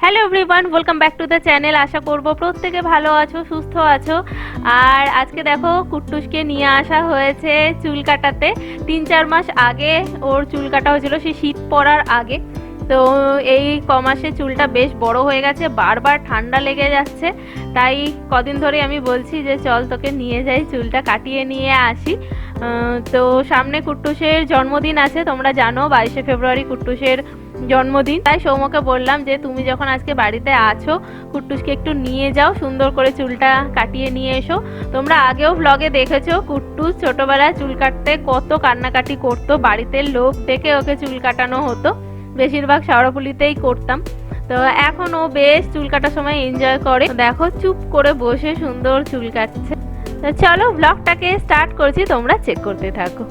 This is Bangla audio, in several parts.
Hello everyone, welcome back to the channel. আশা করব প্রত্যেকে ভালো আছো, সুস্থ আছো। আর আজকে দেখো কুট্টুসকে নিয়ে আসা হয়েছে চুল কাটাতে। 3-4 মাস আগে ওর চুল কাটা হয়েছিল, সেই শীত পড়ার আগে। তো এই কমাসে চুলটা বেশ বড় হয়ে গেছে, বারবার ঠান্ডা লেগে যাচ্ছে। তাই কদিন ধরে আমি বলছি যে চল তোকে নিয়ে যাই, চুলটা কাটিয়ে নিয়ে আসি। তো সামনে কুট্টুসের জন্মদিন আছে, তোমরা জানো 22শে ফেব্রুয়ারি কুট্টুসের জন্মদিন। তাই সৌম্যকে বললাম যে তুমি যখন আজকে বাড়িতে আছো, কুট্টুসকে একটু নিয়ে যাও, সুন্দর করে চুলটা কাটিয়ে নিয়ে এসো। তোমরা আগেও ব্লগে দেখেছো কুট্টুস ছোটবেলায় চুল কাটতে কত কান্নাকাটি করতো, বাড়িতে লোক ডেকে ওকে চুল কাটানো হতো, বেশিরভাগ শাওড়াফুলিতেই করতাম। তো এখন ও বেশ চুল কাটার সময় এনজয় করে, দেখো চুপ করে বসে সুন্দর চুল কাটছে। তো চলো ব্লগটাকে স্টার্ট করছি, তোমরা চেক করতে থাকো।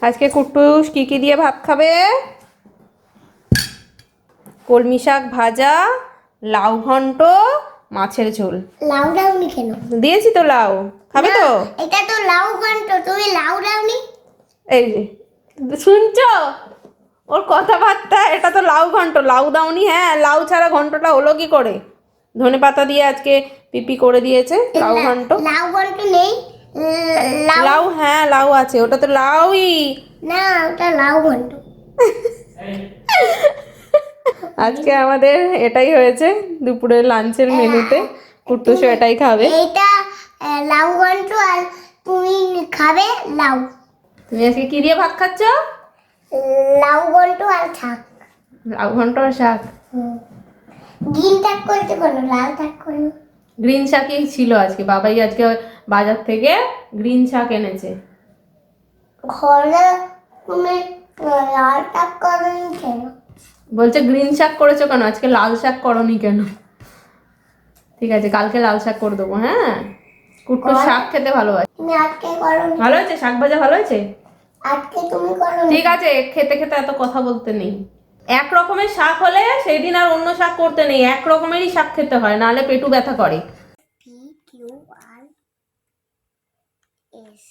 আজকে কুট্টুস কি দিয়ে ভাত খাবে? কলমি শাক ভাজা, লাউ ঘন্ট, মাছের ঝোল। লাউ দাওনি কেন? দিয়েছি তো লাউ, খাবে তো? এটা তো লাউ ঘন্ট, তুমি লাউ দাওনি? এই যে শুনছো ওর কথাবার্তা, এটা তো লাউ ঘন্ট, লাউ দাওনি? হ্যাঁ, লাউ ছাড়া ঘন্টটা হলো কি করে? ধনে পাতা দিয়ে আজকে পিপি করে দিয়েছে লাউ ঘন্ট। লাউ ঘন্ট নেই? লাউ, হ্যাঁ লাউ আছে, ওটা তো লাউই না, ওটা লাউ ঘন্ট। আজকে আমাদের এটাই হয়েছে দুপুরের লাঞ্চের মেনুতে, কুট্টুসও এটাই খাবে। এটা লাউ ঘন্ট, আর তুমি খাবে লাউ। তুমি আজকে কি দিয়ে ভাত খাচ্ছ? লাউ ঘন্ট আর শাক। লাউ ঘন্ট আর শাক। গ্রিন শাক করতে বলো, লাল শাক করো। গ্রিন শাকই ছিল আজকে, বাবাই আজকে বাজার থেকে গ্রিন শাক এনেছে। ঘরে তুমি লাল শাক করনি কেন? বলছে গ্রিন শাক করেছো কেন, আজকে লাল শাক করনি কেন? ঠিক আছে, কালকে লাল শাক করে দেবো। হ্যাঁ, কুট্টু শাক খেতে ভালোবাসে। তুমি আজকে করনি? ভালো হয়েছে, শাক ভাজা ভালো হয়েছে। আজকে তুমি করনি? ঠিক আছে, খেতে খেতে এত কথা বলতে নেই। এক রকমের শাক হলে সেই দিন আর অন্য শাক করতে নেই, এক রকমেরই শাক খেতে হয়, নাহলে পেটু ব্যথা করে। PQRS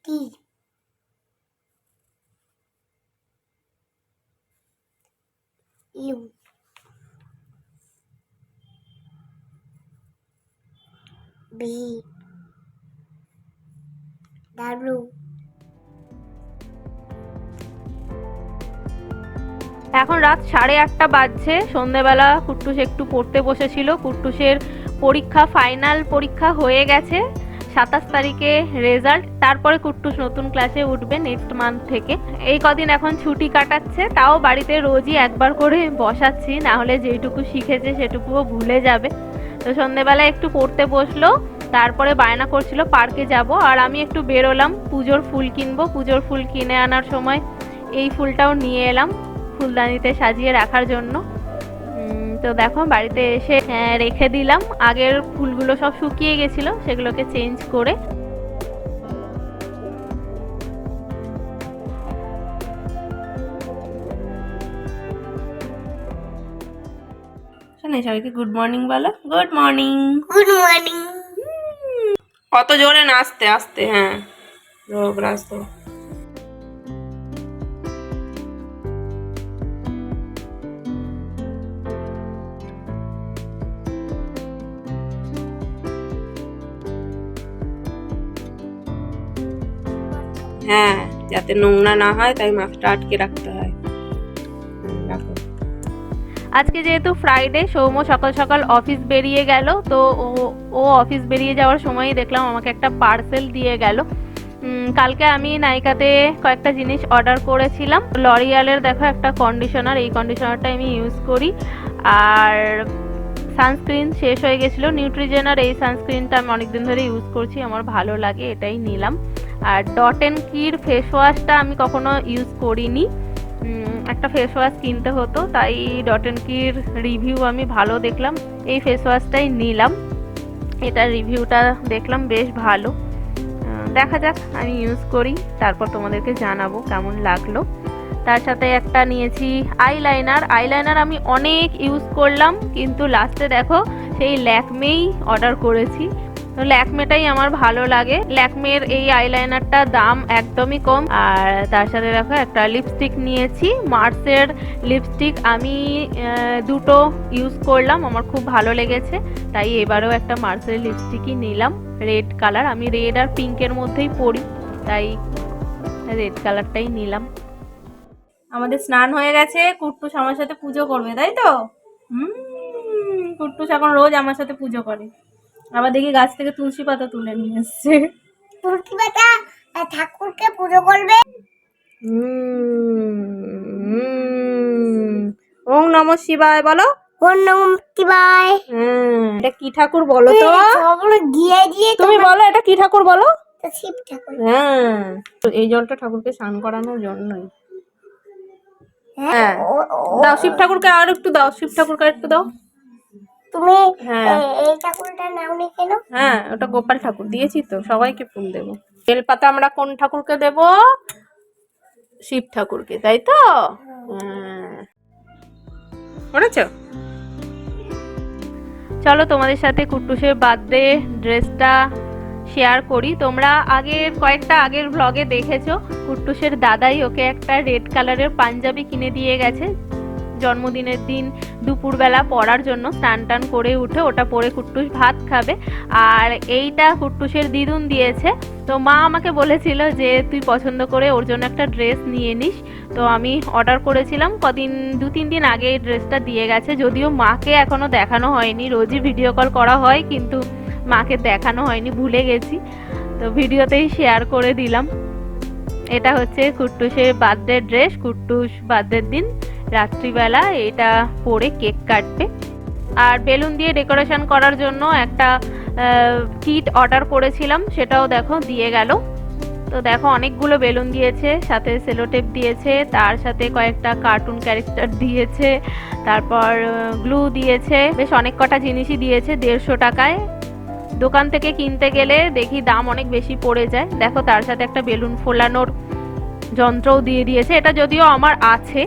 T U B W। এখন রাত 8:30 বাজছে, সন্ধেবেলা কুট্টুস একটু পড়তে বসেছিল। কুট্টুসের পরীক্ষা, ফাইনাল পরীক্ষা হয়ে গেছে, 27 তারিখে রেজাল্ট। তারপরে কুট্টুস নতুন ক্লাসে উঠবে নেক্সট মান্থ থেকে। এই কদিন এখন ছুটি কাটাচ্ছে, তাও বাড়িতে রোজই একবার করে বসাচ্ছি, না হলে যেটুকু শিখেছে সেটুকুও ভুলে যাবে। তো সন্ধেবেলা একটু পড়তে বসলো, তারপরে বায়না করছিল পার্কে যাব, আর আমি একটু বেরোলাম পুজোর ফুল কিনবো। পুজোর ফুল কিনে আনার সময় এই ফুলটাও নিয়ে এলাম ফুলদানিতে সাজিয়ে রাখার জন্য। তো দেখো বাড়িতে এসে রেখে দিলাম, আগের ফুলগুলো সব শুকিয়ে গেছিল, সেগুলোকে চেঞ্জ করে। শোনে সবাইকে গুড মর্নিং বলো। Good morning. Good morning. কত জোরে না, আস্তে আস্তে। হ্যাঁ, রোগ রাস্তা। হ্যাঁ, যাতে নোংরা না হয় তাই মাছটা আটকে রাখতে হয়। আজকে যেহেতু ফ্রাইডে, সৌম্য সকাল সকাল অফিস বেরিয়ে গেল। তো ও অফিস বেরিয়ে যাওয়ার সময়ই দেখলাম আমাকে একটা পার্সেল দিয়ে গেল। কালকে আমি নাইকাতে কয়েকটা জিনিস অর্ডার করেছিলাম। লরিয়ালের দেখো একটা কন্ডিশনার, এই কন্ডিশনারটা আমি ইউজ করি। আর সানস্ক্রিন শেষ হয়ে গেছিলো, নিউট্রিজেনার এই সানস্ক্রিনটা আমি অনেকদিন ধরে ইউজ করছি, আমার ভালো লাগে, এটাই নিলাম। আর ডট অ্যান্ড কির ফেস ওয়াশটা আমি কখনো ইউজ করিনি, একটা ফেস ওয়াশ কিনতে হতো, তাই ডট অ্যান্ড কির রিভিউ আমি ভালো দেখলাম, এই ফেস ওয়াশটাই নিলাম। এটার রিভিউটা দেখলাম বেশ ভালো। দেখা যাক, আমি ইউজ করি, তারপর তোমাদেরকে জানাবো কেমন লাগলো। তার সাথে একটা নিয়েছি আইলাইনার আমি অনেক ইউজ করলাম, কিন্তু লাস্টে দেখো সেই ল্যাকমেই অর্ডার করেছি। তো ল্যাকমেটাই আমার ভালো লাগে। ল্যাকমের এই আইলাইনারটার দাম একদমই কম। আর তার সাথে দেখো একটা লিপস্টিক নিয়েছি, মার্সের লিপস্টিক। আমি দুটো ইউজ করলাম, আমার খুব ভালো লেগেছে, তাই এবারেও একটা মার্সের লিপস্টিকই নিলাম, রেড কালার। আমি রেড আর পিঙ্কের মধ্যেই পরি, তাই রেড কালারটাই নিলাম। আমাদের স্নান হয়ে গেছে, কুট্টুস আমার সাথে পুজো করবে, তাই তো? কুট্টুস এখন রোজ আমার সাথে পুজো করে। আবার দেখি গাছ থেকে তুলসী পাতা তুলে নিয়ে এসছে। তুলসী পাতা ঠাকুরকে পুজো করবে। ওম নমঃ শিবায় বলো। ওম নমঃ শিবায়। এটা কি ঠাকুর বলো তো? সবগুলো দিয়ে দিয়ে তুমি বলো এটা কি ঠাকুর বলো? শিব ঠাকুর। হ্যাঁ, এই জলটা ঠাকুরকে স্নান করানোর জন্যই। হ্যাঁ, দাও শিব ঠাকুরকে আর একটু দাও, শিব ঠাকুরকে একটু দাও। তুমি হ্যাঁ এই ঠাকুরটার নাম নি কেন? হ্যাঁ, ওটা গোপাল ঠাকুর, দিয়েছি তো, সবাইকে ফুল দেবো। বেলপাতা আমরা কোন ঠাকুরকে দেব? শিব ঠাকুরকে, তাই তো? করেছো? চলো তোমাদের সাথে কুট্টুসের বার্থডে ড্রেসটা শেয়ার করি। তোমরা আগের ব্লগে দেখেছো কুট্টুসের দাদাই ওকে একটা রেড কালারের পাঞ্জাবি কিনে দিয়ে গেছে জন্মদিনের দিন দুপুরবেলা পরার জন্য। স্নান টান করে উঠে ওটা পরে কুট্টুস ভাত খাবে। আর এইটা কুট্টুসের দিদুন দিয়েছে। তো মা আমাকে বলেছিল যে তুই পছন্দ করে ওর জন্য একটা ড্রেস নিয়ে নিস। তো আমি অর্ডার করেছিলাম, 2-3 দিন আগে এই ড্রেসটা দিয়ে গেছে। যদিও মাকে এখনো দেখানো হয়নি, রোজই ভিডিও কল করা হয় কিন্তু মাকে দেখানো হয়নি, ভুলে গেছি। তো ভিডিওতেই শেয়ার করে দিলাম। এটা হচ্ছে কুট্টুসের বার্থডে ড্রেস। কুট্টুস বার্থডের দিন রাত্রিবেলা এটা পরে কেক কাটবে। আর বেলুন দিয়ে ডেকোরেশন করার জন্য একটা কিট অর্ডার করেছিলাম, সেটাও দেখো দিয়ে গেল। তো দেখো অনেকগুলো বেলুন দিয়েছে, সাথে সেলোটেপ দিয়েছে, তার সাথে কয়েকটা কার্টুন ক্যারেক্টার দিয়েছে, তারপর গ্লু দিয়েছে, বেশ অনেক কটা জিনিসই দিয়েছে 150 টাকায়। দোকান থেকে কিনতে গেলে দেখি দাম অনেক বেশি পড়ে যায়। দেখো তার সাথে একটা বেলুন ফোলানোর যন্ত্রও দিয়ে দিয়েছে, এটা যদিও আমার আছে,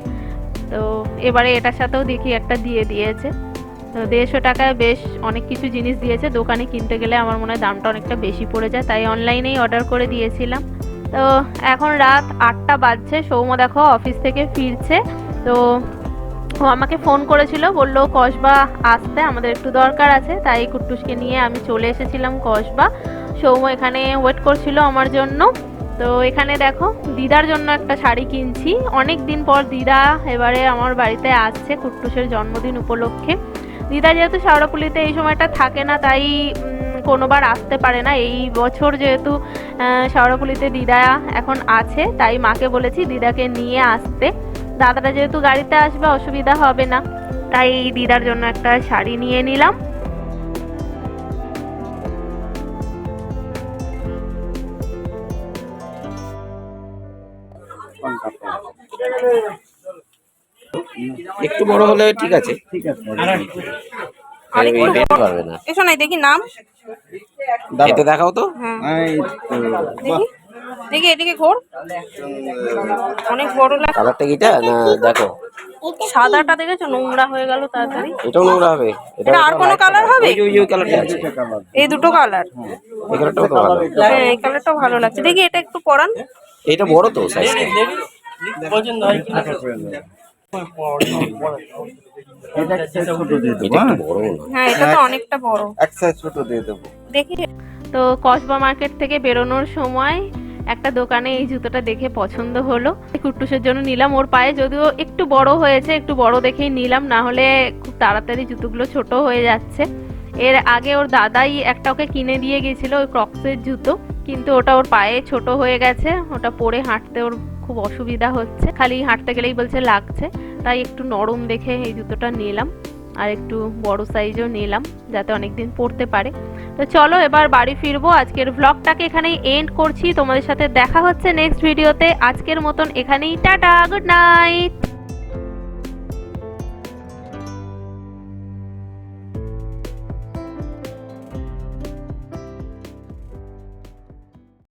তো এবারে এটার সাথেও দেখি একটা দিয়ে দিয়েছে। তো 150 টাকায় বেশ অনেক কিছু জিনিস দিয়েছে। দোকানে কিনতে গেলে আমার মনে হয় দামটা অনেকটা বেশি পড়ে যায়, তাই অনলাইনেই অর্ডার করে দিয়েছিলাম। তো এখন রাত 8টা বাজছে, সৌম্য দেখো অফিস থেকে ফিরছে। তো ও আমাকে ফোন করেছিল, বললো কসবা আসতে, আমাদের একটু দরকার আছে, তাই কুট্টুসকে নিয়ে আমি চলে এসেছিলাম কসবা। সৌম্য এখানে ওয়েট করছিল আমার জন্য। তো এখানে দেখো দিদার জন্য একটা শাড়ি কিনছি, অনেক দিন পর দিদা এবারে আমার বাড়িতে আসছে কুট্টুসের জন্মদিন উপলক্ষে। দিদা যেহেতু শাওড়াফুলিতে এই সময়টা থাকে না, তাই কোনোবার আসতে পারে না। এই বছর যেহেতু শাওড়াফুলিতে দিদা এখন আছে, তাই মাকে বলেছি দিদাকে নিয়ে আসতে। দাদাটা যেহেতু গাড়িতে আসবে অসুবিধা হবে না, তাই দিদার জন্য একটা শাড়ি নিয়ে নিলাম। একটু বড় হলে ঠিক আছে। আর এই বের পারবে না। এসো নাই দেখি নাম, এটা দেখাও তো। দেখি দেখি এদিকে ঘোর, অনেক বড় লাগে। কালারটা কিটা না দেখো, সাদাটা দেখেছো নোংরা হয়ে গেল তাড়াতাড়ি। এটাও নোংরা হবে। এটা আর কোনো কালার হবে? ওই কালারটা আছে, এই দুটো কালার। এই কালারটাও তো ভালো। হ্যাঁ এই কালারটাও ভালো লাগছে। দেখি এটা একটু পরান। এটা বড় তো সাইজটা। পছন্দ হয় কিনা এটা ছোট দিয়ে দেবো। এটা একটু বড় না? হ্যাঁ এটা তো অনেকটা বড়, এক সাইজ ছোট দিয়ে দেবো। দেখি। তো কসবা মার্কেট থেকে বেরোনোর সময় একটা দোকানে এই জুতোটা দেখে পছন্দ হলো, কুট্টুসের জন্য নিলাম। ওর পায়ে যদিও একটু বড় হয়েছে, একটু বড় দেখেই নিলাম, না হলে খুব তাড়াতাড়ি জুতোগুলো ছোট হয়ে যাচ্ছে। এর আগে ওর দাদাই একটা ওকে কিনে দিয়ে গেছিল ওই ক্রক্সের জুতো, কিন্তু ওটা ওর পায়ে ছোট হয়ে গেছে, ওটা পরে হাঁটতে ওর খুব অসুবিধা হচ্ছে, খালি হাঁটতে গেলেই বলছে লাগছে। তাই একটু নরম দেখে এই জুতোটা নিলাম, আর একটু বড় সাইজও নিলাম যাতে অনেকদিন পরতে পারে। তো চলো এবার বাড়ি ফিরবো। আজকের ব্লগটাকে এখানেই এন্ড করছি, তোমাদের সাথে দেখা হচ্ছে নেক্সট ভিডিওতে। আজকের মতন এখানেই টাটা, গুড নাইট।